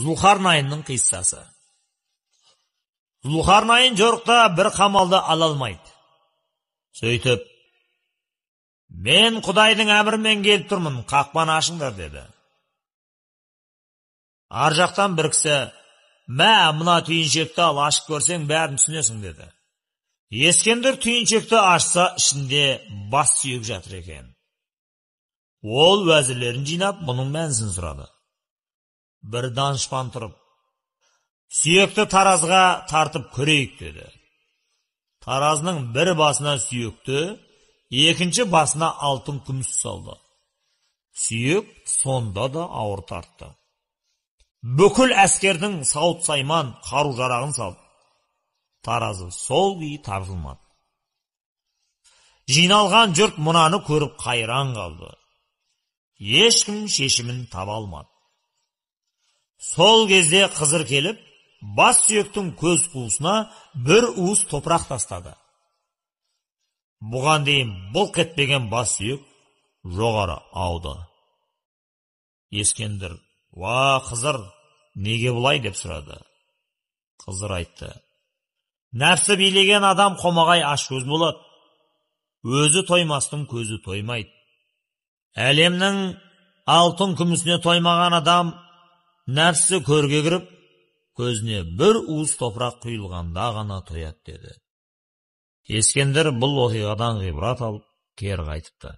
Зұлхарнайынның қиссасы. Зұлхарнайын жорықта бір қамалды ала алмайды. Сөйтіп, мен Құдайдың әмірімен келіп тұрмын, қақпаны ашыңдар деді. Ар жақтан бір кісі, мына түйіншекті ал, ашып көрсең бәрін түсінесің деді. Ескендір түйіншекті ашса, ішінде бас сүйек жатыр екен. Ол уәзірлерін жинап, бұның мәнісін сұрады. Bir danışman тұрып, сүйекті таразға тартып көрейік деді. Таразының бір басына сүйекті, екінші басына алтын күміс салды. Сүйек сонда да ауыр тартты. Бүкіл әскердің сауыт сайман қару жарағын салды. Таразы сол күйі тартылмады. Жиналған жұрт мұнаны көріп қайран қалды. Ешкім шешімін таба алмады. Сол кезде Қызыр келіп, бас сүйектің көз қуысына бір уыс топырақ тастады. Бұған дейін былқ етпеген бас сүйек жоғары ауды. Ескендір, Қызыр, неге бұлай деп сұрады. Қызыр айтты, нәпсі билеген адам қомағай ашкөз болады. Өзі тоймастың көзі тоймайды. Әлемнің алтын күмісіне тоймаған адам нәпсі көрге кіріп, көзіне бір уыс топырақ құйылғанда ғана тояды деді. Ескендір бұл оқиғадан ғибрат алып, кері қайтыпты.